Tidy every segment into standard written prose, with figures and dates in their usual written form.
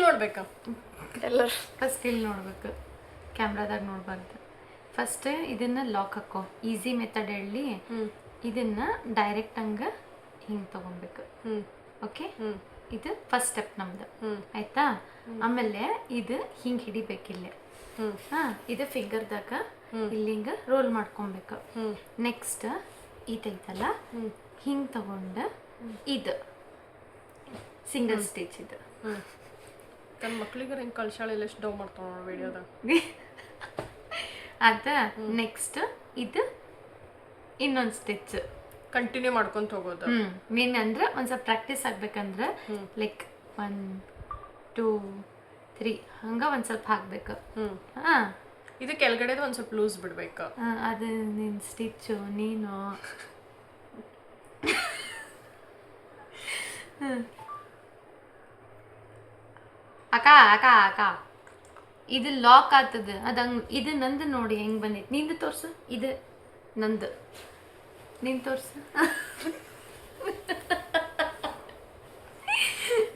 ನೋಡ್ಬೇಕಾ ಎಲ್ಲರೂ ಫಸ್ಟ್ ಇಲ್ಲಿ ನೋಡ್ಬೇಕು, ಕ್ಯಾಮ್ರಾದಾಗ ನೋಡ್ಬಾರ್ದು. ಫಸ್ಟ್ ಇದನ್ನ ಲಾಕ್ ಹಾಕೋ, ಈಸಿ ಮೆಥಡ್ ಹೇಳಿ. ಇದನ್ನ ಡೈರೆಕ್ಟ್ ಹಂಗೆ ಹಿಂಗೆ ತಗೊಬೇಕು. ಓಕೆ, ಇದು ಫಸ್ಟ್ ಸ್ಟೆಪ್ ನಮ್ದು ಆಯ್ತಾ. ಆಮೇಲೆ ಇದು ಹಿಂಗೆ ಹಿಡಿಬೇಕಿಲ್ಲೇ. ಇದು ಫಿಂಗರ್ದಾಗ ಇಲ್ಲಿ ಹಿಂಗೆ ರೋಲ್ ಮಾಡ್ಕೊಬೇಕು. ನೆಕ್ಸ್ಟ್ ಇದೈತಲ್ಲ ಹಿಂಗೆ ತಗೊಂಡು ಇದು ಸಿಂಗಲ್ ಸ್ಟಿಚ್. ಇದು ನನ್ನ ಮಕ್ಳಿಗೆ ಹೆಂಗೆ ಕಳ್ಸಾಳೆಲ್ಲ ಎಷ್ಟು ಡೌ ಮಾಡ್ತಾವ ವಿಡಿಯೋದಾಗ. ಅದ ನೆಕ್ಸ್ಟ್ ಇದು ಇನ್ನೊಂದು ಸ್ಟಿಚ್ ಕಂಟಿನ್ಯೂ ಮಾಡ್ಕೊಂತ ಹೋಗೋದು. ಮೀನ್ ಅಂದ್ರೆ ಒಂದ್ ಸ್ವಲ್ಪ ಪ್ರಾಕ್ಟೀಸ್ ಆಗ್ಬೇಕಂದ್ರೆ ಲೈಕ್ 1 2 3 ಹಂಗ ಒಂದ್ ಸ್ವಲ್ಪ ಹಾಕ್ಬೇಕು. ಇದು ಕೆಳಗಡೆ ಒಂದ್ ಸ್ವಲ್ಪ ಲೂಸ್ ಬಿಡ್ಬೇಕು. ಅದು ನಿನ್ ಸ್ಟಿಚ್ ನೀನು ಅಕ್ಕ ಅಕ್ಕ ಅಕ್ಕ ಇದು ಲಾಕ್ ಆಗ್ತದ. ಅದಂಗ್ ಇದು ನಂದು ನೋಡಿ ಹೆಂಗ್ ಬಂದಿತ್ತು. ನಿಂದು ತೋರ್ಸು, ಇದು ನಂದು, ನೀನ್ ತೋರ್ಸು.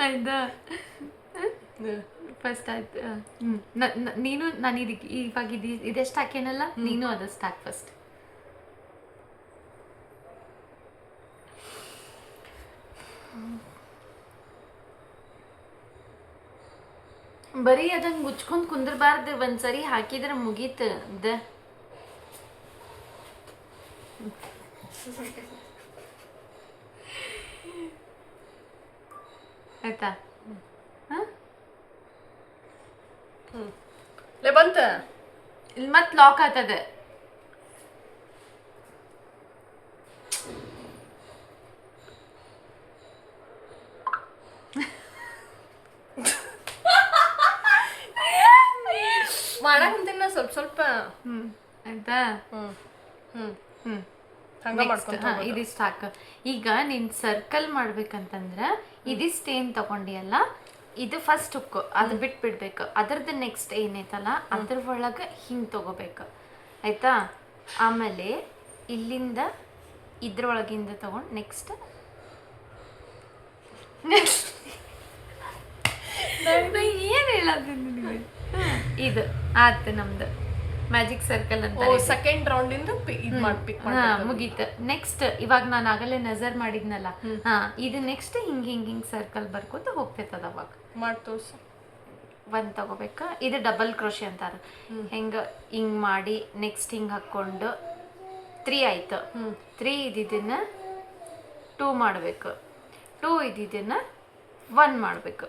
ಆಯ್ತಾ, ಫಸ್ಟ್ ಆಯ್ತು. ನೀನು ನಾನು ಇದಕ್ಕೆ ಇವಾಗ ಇದೆಷ್ಟು ಹಾಕೇನಲ್ಲ, ನೀನು ಅದಷ್ಟು ಹಾಕಿ ಫಸ್ಟ್. ಬರೀ ಅದಂಗೆ ಮುಚ್ಕೊಂಡು ಕುಂದ್ರಬಾರ್ದು, ಒಂದ್ಸರಿ ಹಾಕಿದ್ರೆ ಮುಗೀತು. ಆಯ್ತಾ? ಬಂತ ಇಲ್ಲಿ ಮತ್ತೆ ಲಾಕ್ ಆಗ್ತದೆ. ಮಾಡಂತಿನ ಸ್ವಲ್ಪ ಸ್ವಲ್ಪ. ಆಯ್ತಾ? ಇದಿಷ್ಟು ಹಾಕ. ಈಗ ನೀನ್ ಸರ್ಕಲ್ ಮಾಡ್ಬೇಕಂತಂದ್ರ ಇದಿಷ್ಟು ಏನ್ ತಗೊಂಡಿಯಲ್ಲ, ಇದು ಫಸ್ಟ್ ಹುಕ್, ಅದು ಬಿಟ್ಬಿಡ್ಬೇಕು. ಅದ್ರದ್ದು ನೆಕ್ಸ್ಟ್ ಏನೈತಲ್ಲ ಅದ್ರ ಒಳಗೆ ಹಿಂಗೆ ತಗೋಬೇಕು. ಆಯ್ತಾ? ಆಮೇಲೆ ಇಲ್ಲಿಂದ ಇದ್ರೊಳಗಿಂದ ತಗೊಂಡು ನೆಕ್ಸ್ಟ್ ಏನು ಹೇಳತ್ತೀನಿ ನಿನಗೆ. ಇದು ಆಯ್ತು ನಮ್ದು ಮ್ಯಾಜಿಕ್ ಸರ್ಕಲ್ ಅಂತ. ಸೆಕೆಂಡ್ ರೌಂಡ್ ಇಂದ ಮುಗೀತು. ನೆಕ್ಸ್ಟ್ ಇವಾಗ ನಾನು ಆಗಲೇ ನಜರ್ ಮಾಡಿದ್ನಲ್ಲ, ಇದು ನೆಕ್ಸ್ಟ್ ಹಿಂಗ್ ಹಿಂಗ್ ಹಿಂಗ್ ಸರ್ಕಲ್ ಬರ್ಕೋತ ಹೋಗ್ತೈತದ. ಅವಾಗ ಮಾಡಿ ತೋರ್ಸು. ಒಂದ್ ತಗೋಬೇಕು. ಇದು ಡಬಲ್ ಕ್ರೋಶೆ ಅಂತಾರ. ಹೆಂಗ ಹಿಂಗ್ ಮಾಡಿ ನೆಕ್ಸ್ಟ್ ಹಿಂಗ್ ಹಾಕೊಂಡು 3 ಆಯ್ತು. 3 ಇದನ್ನ 2 ಮಾಡ್ಬೇಕು. 2 ಇದನ್ನ 1 ಮಾಡ್ಬೇಕು.